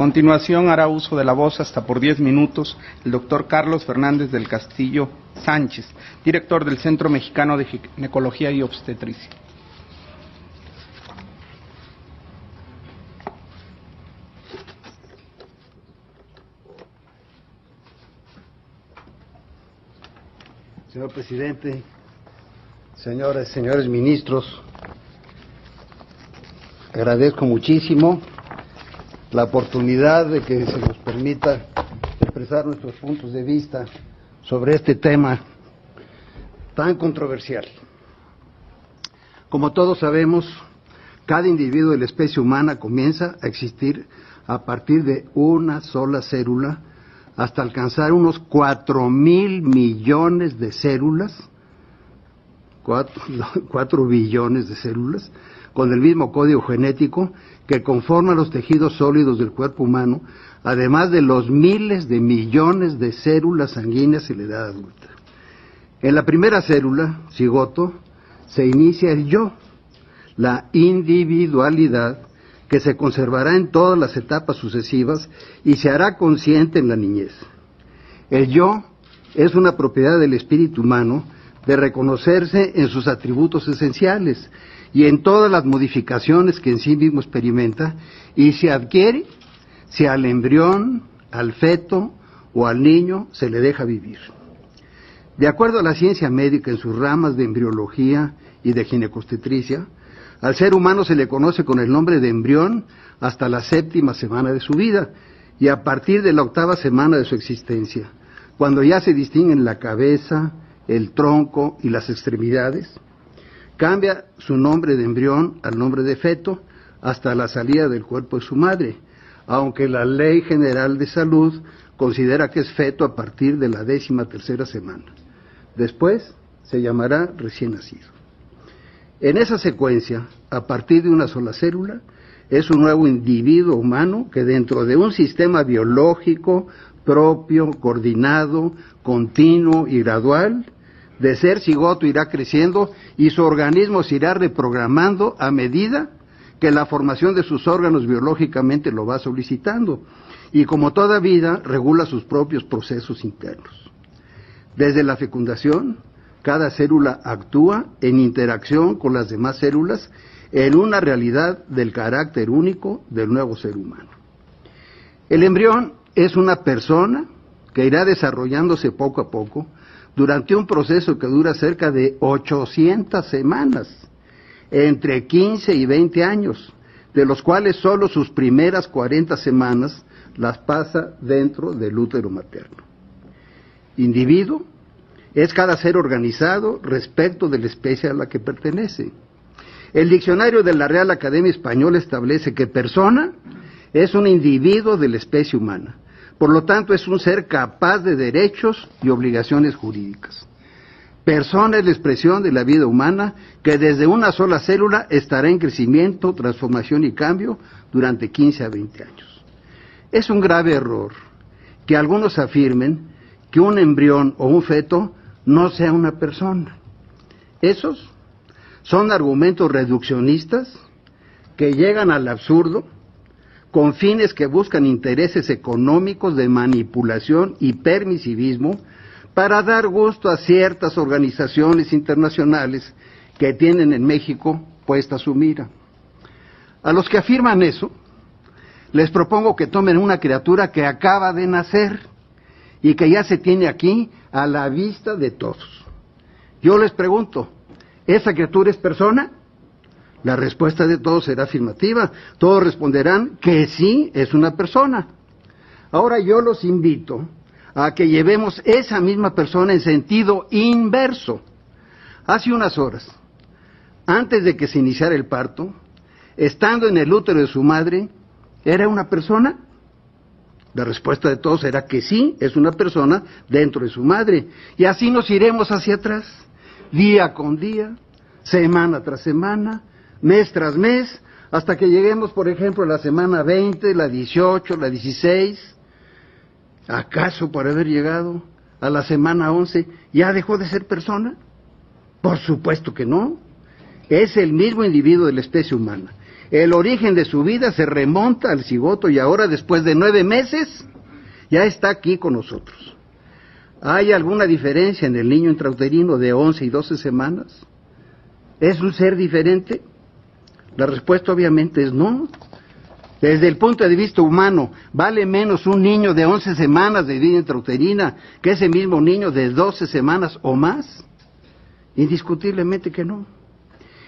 continuación hará uso de la voz hasta por 10 minutos el doctor Carlos Fernández del Castillo Sánchez, director del Centro Mexicano de Ginecología y Obstetricia. Señor presidente, señoras y señores ministros, agradezco muchísimo la oportunidad de que se nos permita expresar nuestros puntos de vista sobre este tema tan controversial. Como todos sabemos, cada individuo de la especie humana comienza a existir a partir de una sola célula hasta alcanzar unos 4,000 millones de células, 4 billones de células, con el mismo código genético que conforman los tejidos sólidos del cuerpo humano, además de los miles de millones de células sanguíneas en la edad adulta. En la primera célula, cigoto, se inicia el yo, la individualidad, que se conservará en todas las etapas sucesivas y se hará consciente en la niñez. El yo es una propiedad del espíritu humano de reconocerse en sus atributos esenciales y en todas las modificaciones que en sí mismo experimenta y se adquiere si al embrión, al feto o al niño se le deja vivir. De acuerdo a la ciencia médica en sus ramas de embriología y de ginecobstetricia, al ser humano se le conoce con el nombre de embrión hasta la 7ª semana de su vida y a partir de la 8ª semana de su existencia, cuando ya se distinguen la cabeza, el tronco y las extremidades, cambia su nombre de embrión al nombre de feto hasta la salida del cuerpo de su madre, aunque la Ley General de Salud considera que es feto a partir de la 13ª semana. Después se llamará recién nacido. En esa secuencia, a partir de una sola célula, es un nuevo individuo humano que dentro de un sistema biológico propio, coordinado, continuo y gradual, de ser cigoto irá creciendo y su organismo se irá reprogramando a medida que la formación de sus órganos biológicamente lo va solicitando y como toda vida regula sus propios procesos internos. Desde la fecundación, cada célula actúa en interacción con las demás células en una realidad del carácter único del nuevo ser humano. El embrión es una persona que irá desarrollándose poco a poco durante un proceso que dura cerca de 800 semanas, entre 15 y 20 años, de los cuales solo sus primeras 40 semanas las pasa dentro del útero materno. Individuo es cada ser organizado respecto de la especie a la que pertenece. El diccionario de la Real Academia Española establece que persona es un individuo de la especie humana. Por lo tanto, es un ser capaz de derechos y obligaciones jurídicas. Persona es la expresión de la vida humana que desde una sola célula estará en crecimiento, transformación y cambio durante 15 a 20 años. Es un grave error que algunos afirmen que un embrión o un feto no sea una persona. Esos son argumentos reduccionistas que llegan al absurdo con fines que buscan intereses económicos de manipulación y permisivismo para dar gusto a ciertas organizaciones internacionales que tienen en México puesta su mira. A los que afirman eso, les propongo que tomen una criatura que acaba de nacer y que ya se tiene aquí a la vista de todos. Yo les pregunto, ¿esa criatura es persona? La respuesta de todos será afirmativa. Todos responderán que sí, es una persona. Ahora yo los invito a que llevemos esa misma persona en sentido inverso. Hace unas horas, antes de que se iniciara el parto, estando en el útero de su madre, ¿era una persona? La respuesta de todos será que sí, es una persona dentro de su madre. Y así nos iremos hacia atrás, día con día, semana tras semana, mes tras mes, hasta que lleguemos, por ejemplo, a la semana 20, la 18, la 16. ¿Acaso por haber llegado a la semana 11 ya dejó de ser persona? Por supuesto que no. Es el mismo individuo de la especie humana. El origen de su vida se remonta al cigoto y ahora, después de 9 meses, ya está aquí con nosotros. ¿Hay alguna diferencia en el niño intrauterino de 11 y 12 semanas? ¿Es un ser diferente? La respuesta obviamente es no. Desde el punto de vista humano, ¿vale menos un niño de 11 semanas de vida intrauterina que ese mismo niño de 12 semanas o más? Indiscutiblemente que no.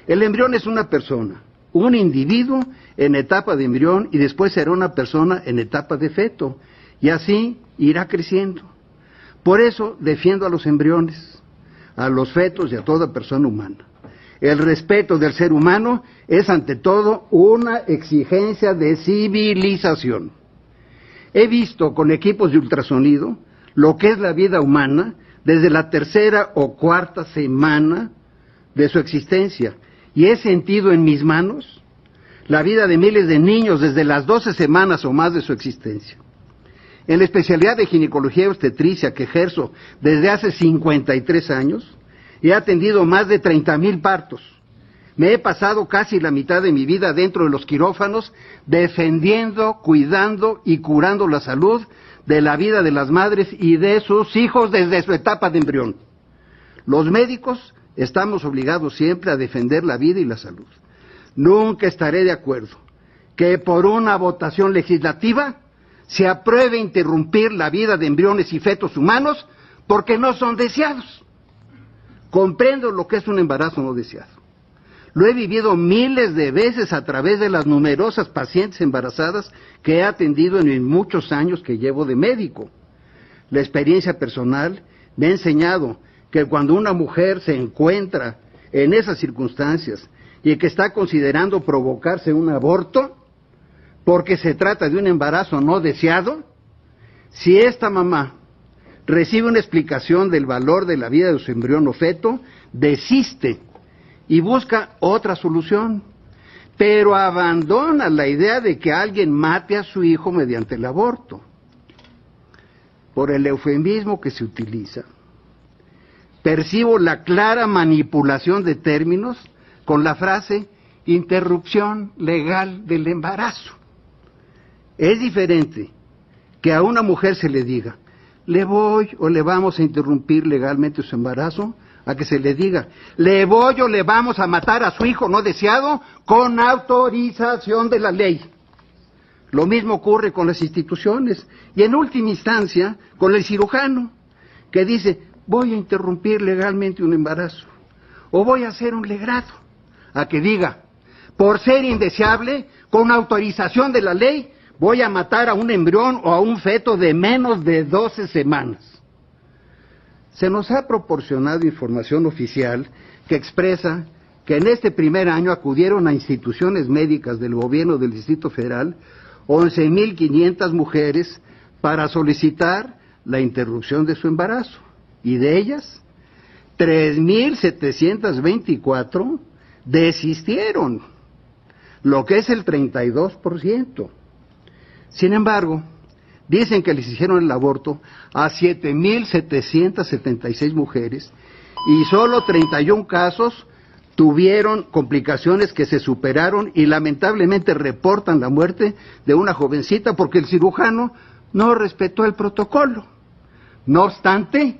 El embrión es una persona, un individuo en etapa de embrión y después será una persona en etapa de feto, y así irá creciendo. Por eso defiendo a los embriones, a los fetos y a toda persona humana. El respeto del ser humano es ante todo una exigencia de civilización. He visto con equipos de ultrasonido lo que es la vida humana desde la 3ª o 4ª semana de su existencia y he sentido en mis manos la vida de miles de niños desde las 12 semanas o más de su existencia. En la especialidad de ginecología y obstetricia que ejerzo desde hace 53 años, he atendido más de 30,000 partos. Me he pasado casi la mitad de mi vida dentro de los quirófanos, defendiendo, cuidando y curando la salud de la vida de las madres y de sus hijos desde su etapa de embrión. Los médicos estamos obligados siempre a defender la vida y la salud. Nunca estaré de acuerdo que por una votación legislativa se apruebe interrumpir la vida de embriones y fetos humanos porque no son deseados. Comprendo lo que es un embarazo no deseado. Lo he vivido miles de veces a través de las numerosas pacientes embarazadas que he atendido en mis muchos años que llevo de médico. La experiencia personal me ha enseñado que cuando una mujer se encuentra en esas circunstancias y que está considerando provocarse un aborto, porque se trata de un embarazo no deseado, si esta mamá recibe una explicación del valor de la vida de su embrión o feto, desiste y busca otra solución, pero abandona la idea de que alguien mate a su hijo mediante el aborto. Por el eufemismo que se utiliza, percibo la clara manipulación de términos con la frase interrupción legal del embarazo. Es diferente que a una mujer se le diga, le voy o le vamos a interrumpir legalmente su embarazo, a que se le diga, le voy o le vamos a matar a su hijo no deseado con autorización de la ley. Lo mismo ocurre con las instituciones y en última instancia con el cirujano, que dice, voy a interrumpir legalmente un embarazo o voy a hacer un legrado, a que diga, por ser indeseable, con autorización de la ley, voy a matar a un embrión o a un feto de menos de 12 semanas. Se nos ha proporcionado información oficial que expresa que en este primer año acudieron a instituciones médicas del gobierno del Distrito Federal 11,500 mujeres para solicitar la interrupción de su embarazo, y de ellas 3,724 desistieron, lo que es el 32%. Sin embargo, dicen que les hicieron el aborto a 7,776 mujeres y solo 31 casos tuvieron complicaciones que se superaron y lamentablemente reportan la muerte de una jovencita porque el cirujano no respetó el protocolo. No obstante,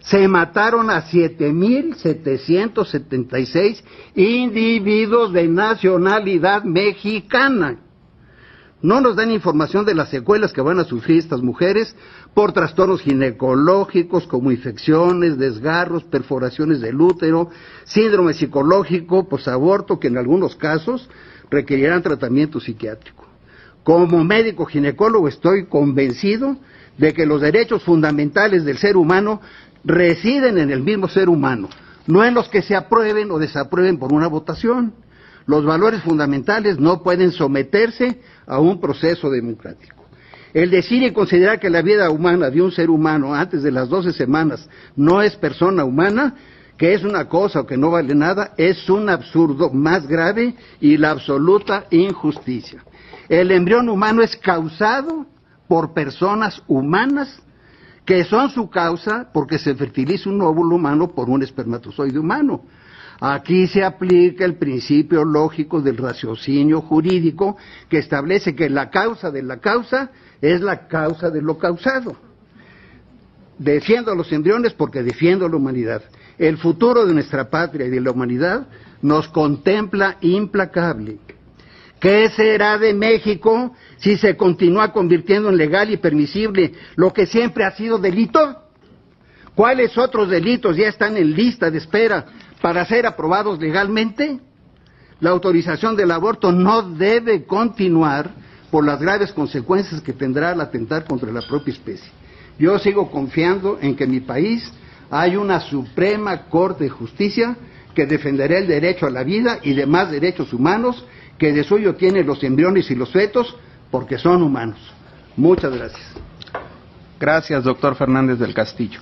se mataron a 7,776 individuos de nacionalidad mexicana. No nos dan información de las secuelas que van a sufrir estas mujeres por trastornos ginecológicos como infecciones, desgarros, perforaciones del útero, síndrome psicológico, posaborto, que en algunos casos requerirán tratamiento psiquiátrico. Como médico ginecólogo estoy convencido de que los derechos fundamentales del ser humano residen en el mismo ser humano, no en los que se aprueben o desaprueben por una votación. Los valores fundamentales no pueden someterse a un proceso democrático. El decir y considerar que la vida humana de un ser humano antes de las 12 semanas no es persona humana, que es una cosa o que no vale nada, es un absurdo más grave y la absoluta injusticia. El embrión humano es causado por personas humanas que son su causa porque se fertiliza un óvulo humano por un espermatozoide humano. Aquí se aplica el principio lógico del raciocinio jurídico que establece que la causa de la causa es la causa de lo causado. Defiendo a los embriones porque defiendo a la humanidad. El futuro de nuestra patria y de la humanidad nos contempla implacable. ¿Qué será de México si se continúa convirtiendo en legal y permisible lo que siempre ha sido delito? ¿Cuáles otros delitos ya están en lista de espera para ser aprobados legalmente? La autorización del aborto no debe continuar por las graves consecuencias que tendrá al atentar contra la propia especie. Yo sigo confiando en que en mi país hay una Suprema Corte de Justicia que defenderá el derecho a la vida y demás derechos humanos que de suyo tienen los embriones y los fetos porque son humanos. Muchas gracias. Gracias, doctor Fernández del Castillo.